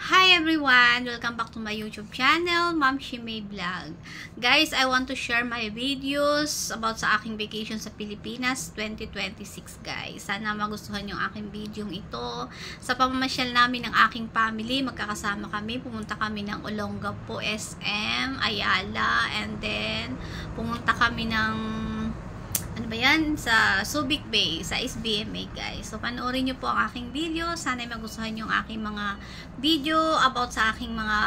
Hi everyone! Welcome back to my YouTube channel, Ma'am Shimay Vlog. Guys, I want to share my videos about sa aking vacation sa Pilipinas 2026 guys. Sana magustuhan yung aking video ito. Sa pamamasyal namin ng aking family, magkakasama kami. Pumunta kami ng Olongapo, SM, Ayala, and then pumunta kami ng sa Subic Bay, sa SBMA guys. So, panoorin nyo po ang aking video. Sana magustuhan yung aking mga video about sa aking mga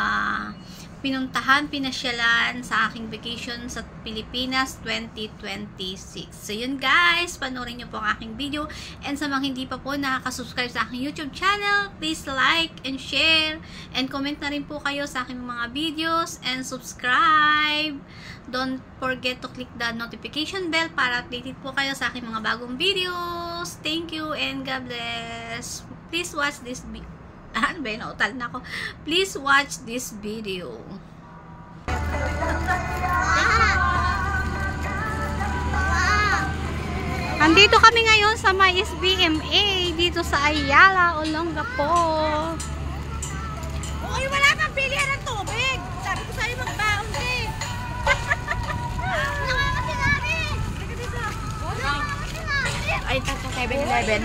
pinuntahan, pinasyalan sa aking vacation sa Pilipinas 2026. So, yun guys. Panoorin nyo po ang aking video. And sa mga hindi pa po nakaka-subscribe sa aking YouTube channel, please like and share. And comment na rin po kayo sa aking mga videos. And subscribe. Don't forget to click the notification bell para updated po kayo sa aking mga bagong videos. Thank you and God bless. Please watch this video. Nautal na ako. Please watch this video. Andito kami ngayon sa may SBMA dito sa Ayala, Olongapo. Uy, wala kang bilihan ng tubig. Sabi ko sa'yo magbaon eh. Ay, tapos 7-Eleven.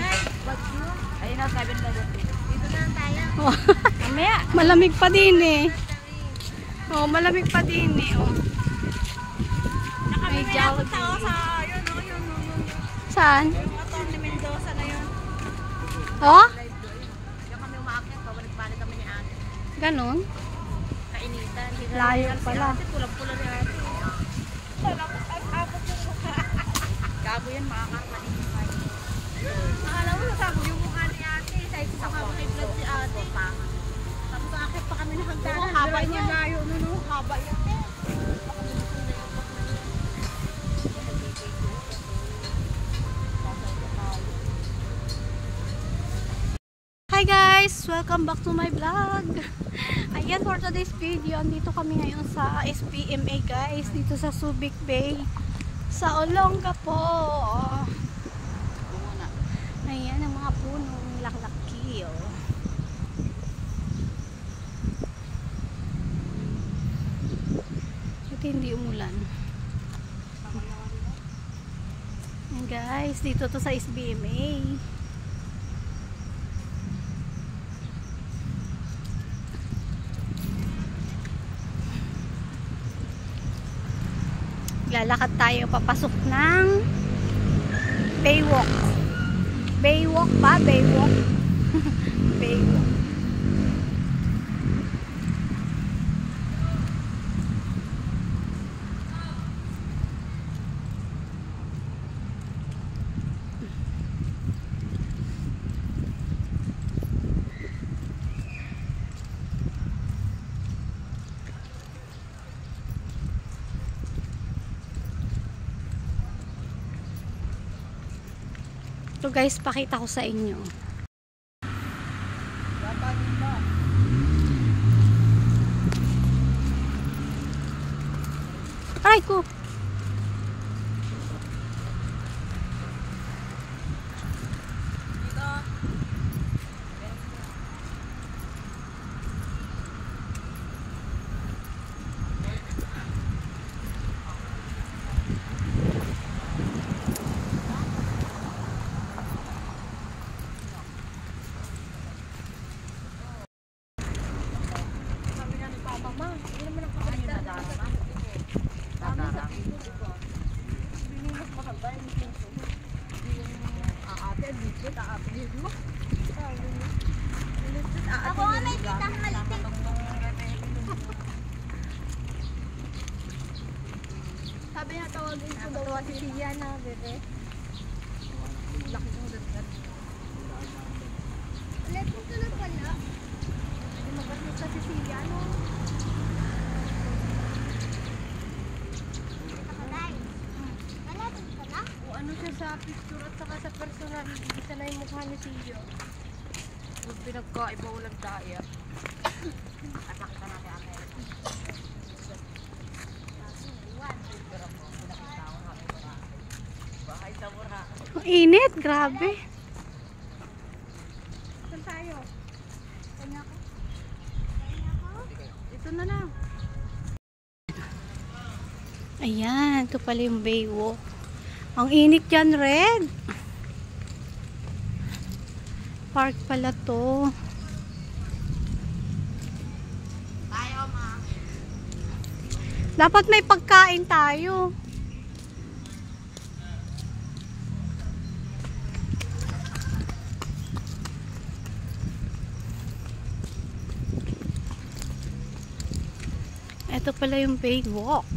Ayun na, 7-Eleven. Dito na tayo. Mamaya. Malamig pa din eh. Oh, malamig pa din eh. Oh. May Jollibee. Sa yun. Saan? Yung aton ni Mendoza na yun. Oh? Yung kami umaakit, pabalik-balik kami ni Ate. Ganon? Kainitan. Layo pala. Pulang-pula ni Ate. Tapos abot yung mukha. Gago yan, makakarma din yung kayo. Akala mo nasabog yung mukha ni Ate. Sa isa ka makiplat si Ate. Tapos akit pa kami ng hagdanan. Haba niya. Layo na no. Haba yan. Hi guys! Welcome back to my vlog. Ayan, for today's video, andito kami ngayon sa SBMA guys. Dito sa Subic Bay. Sa Olongapo. Ayan, ang mga punong laklaki. Oh. Ito hindi umulan. Ayan guys, dito to sa SBMA. Lalakad tayo papasok ng Baywalk. Baywalk ba? Baywalk. Baywalk. So guys, pakita ko sa inyo. Aray ko! Ako nga may kitang malitin. Sabi niya tawagin ko daw si Sia na bebe. Laki ng dagat. Ulit ko na pala. Hindi magkasya sa Sicilia no. Ano siya sa picture at saka sa personal, hindi siya na yung mukha ni Sio. Huwag pinagkaiba ulang daya. At nakita natin ang Ang init, grabe. Saan tayo? Kanya ko? Dito na lang. Ayan, ito pala yung Baywalk. Ang init dyan, Red. Park pala to. Tayo, ma. Dapat may pagkain tayo. Ito pala yung Baywalk.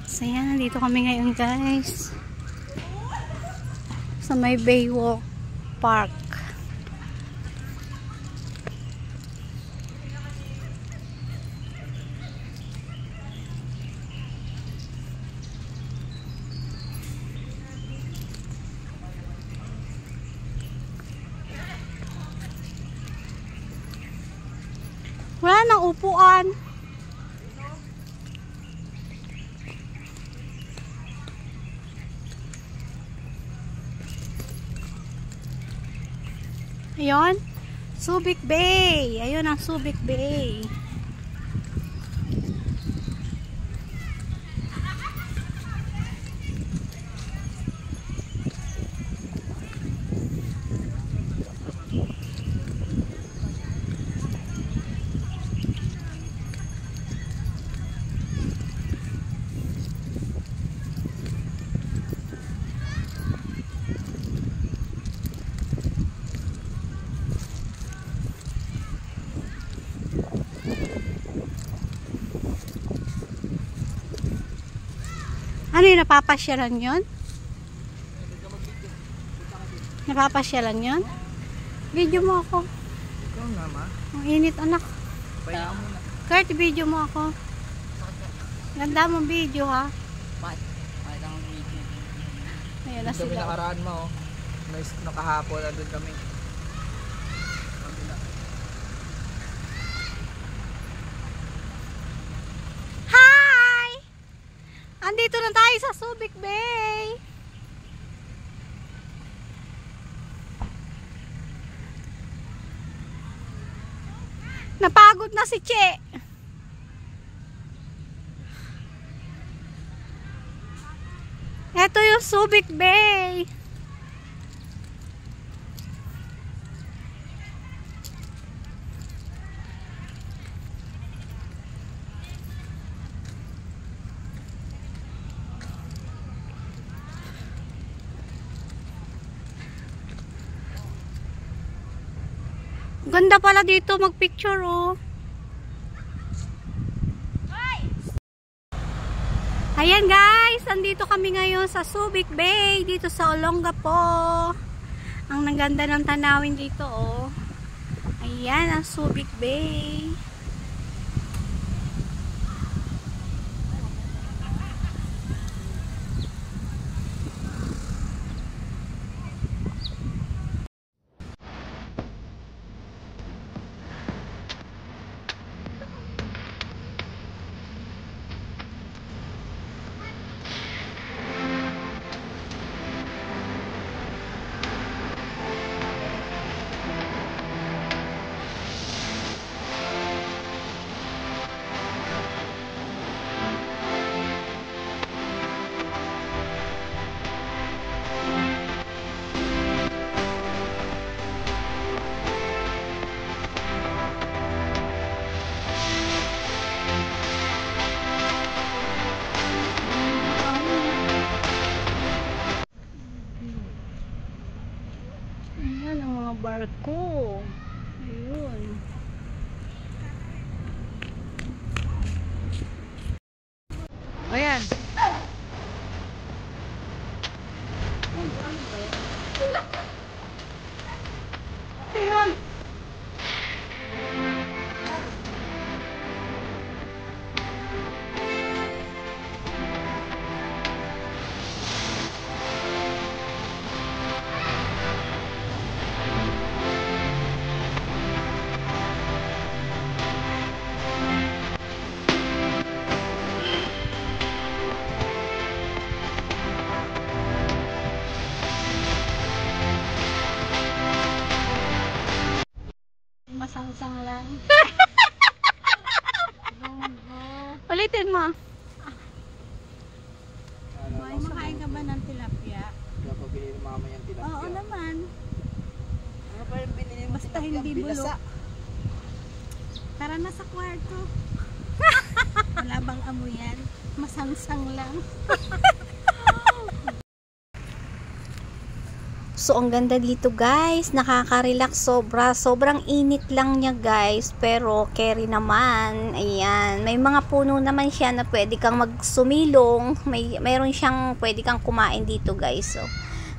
So yan, nandito kami ngayon guys sa may Baywalk Park. Wala nang upuan. Ayun, Subic Bay. Ayun ang Subic Bay. Ano yung napapasyalan yun? Napapasyalan yun? Video mo ako. Ikaw nga, ma. Ang init, anak. Pahinga muna. Kurt, video mo ako. Ganda mong video, ha? Bakit? Bakit ang video? Ayan na Kami sila. nakaraan mo, oh. Nakahapon, nandun kami. Hi! Andito na tayo sa Subic Bay. Napagod na si Che. Ito yung Subic Bay. Ganda pala dito magpicture, oh. Ayan guys, andito kami ngayon sa Subic Bay, dito sa Olongapo. Ang naganda ng tanawin dito, oh. Ayan ang Subic Bay. Ayan ang mga barko. Ayun. Ayan. Masangsang lang. Ulitin mo. Ano, Makain ka ba ng tilapia? napabili ng mama yung tilapia. Oo naman. Ano pa yung binili mo? Basta hindi bulok. Tara na sa kwarto. Wala bang amoy yan? Masangsang lang. So, ang ganda dito guys, nakaka-relax sobra. Sobrang init lang niya guys, pero carry naman. Ayan, may mga puno naman siya na pwede kang magsumilong. Mayroon siyang pwede kang kumain dito guys. So,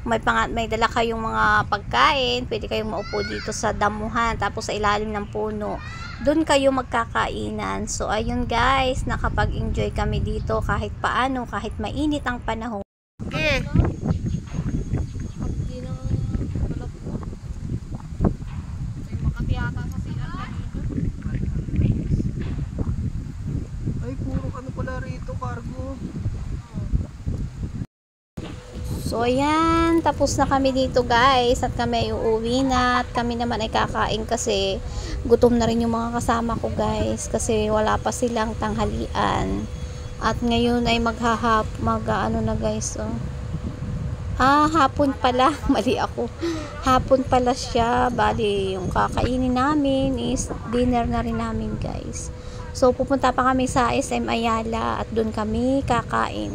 may dala kayong mga pagkain, pwede kayong maupo dito sa damuhan, tapos sa ilalim ng puno. Doon kayo magkakainan. So, ayun guys, nakapag-enjoy kami dito kahit paano, kahit mainit ang panahon. Okay. Ay, puro ano pala rito, cargo. So, ayan, tapos na kami dito guys at kami ay uuwi na at kami naman ay kakain kasi gutom na rin yung mga kasama ko guys kasi wala pa silang tanghalian at ngayon ay mag-ano na guys, oh. Hapon pala, mali ako, hapon pala siya, bali yung kakainin namin is dinner na rin namin guys. So, pupunta pa kami sa SM Ayala at doon kami kakain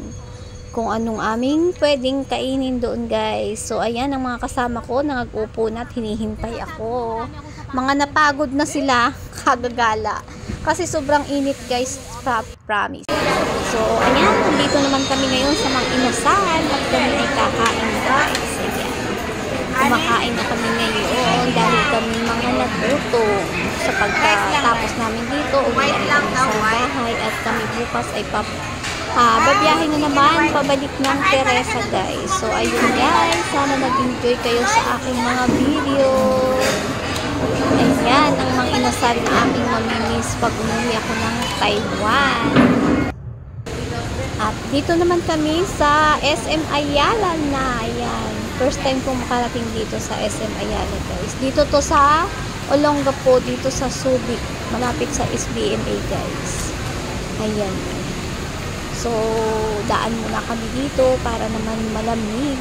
kung anong aming pwedeng kainin doon guys. So ayan ang mga kasama ko na nag-upo na at hinihintay ako. Mga napagod na sila kagagala kasi sobrang init guys, promise. So ayan, dito naman kami ngayon sa Mang Inasal at kami ay kakain guys. Ayan, kumakain na kami ngayon dahil kami mga nagluto. Sa pagkatapos namin dito, uwi na kami sa bahay at kami bukas ay babiyahin na naman pabalik ng Teresa guys. So ayun guys, sana nag-enjoy kayo sa aking mga video. Ayan ang mga inasal na aking mamimiss pag umuwi ako ng Taiwan. At dito naman kami sa SM Ayala na. Ayan, first time kong makarating dito sa SM Ayala guys. Dito to sa Olongapo, dito sa Subic, malapit sa SBMA guys. Ayan. So, daan muna kami dito para naman malamig.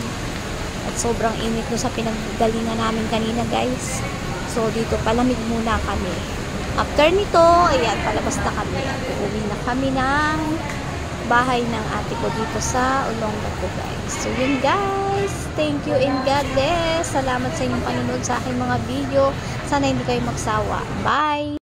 At sobrang init no sa pinaggalingan namin kanina guys. So, dito palamig muna kami. After nito, ayan, palabas na kami. At uuwi na kami ng bahay ng ate ko dito sa Olongapo guys. So, yun guys. Thank you and God bless. Salamat sa inyong panonood sa aking mga video. Sana hindi kayo magsawa. Bye!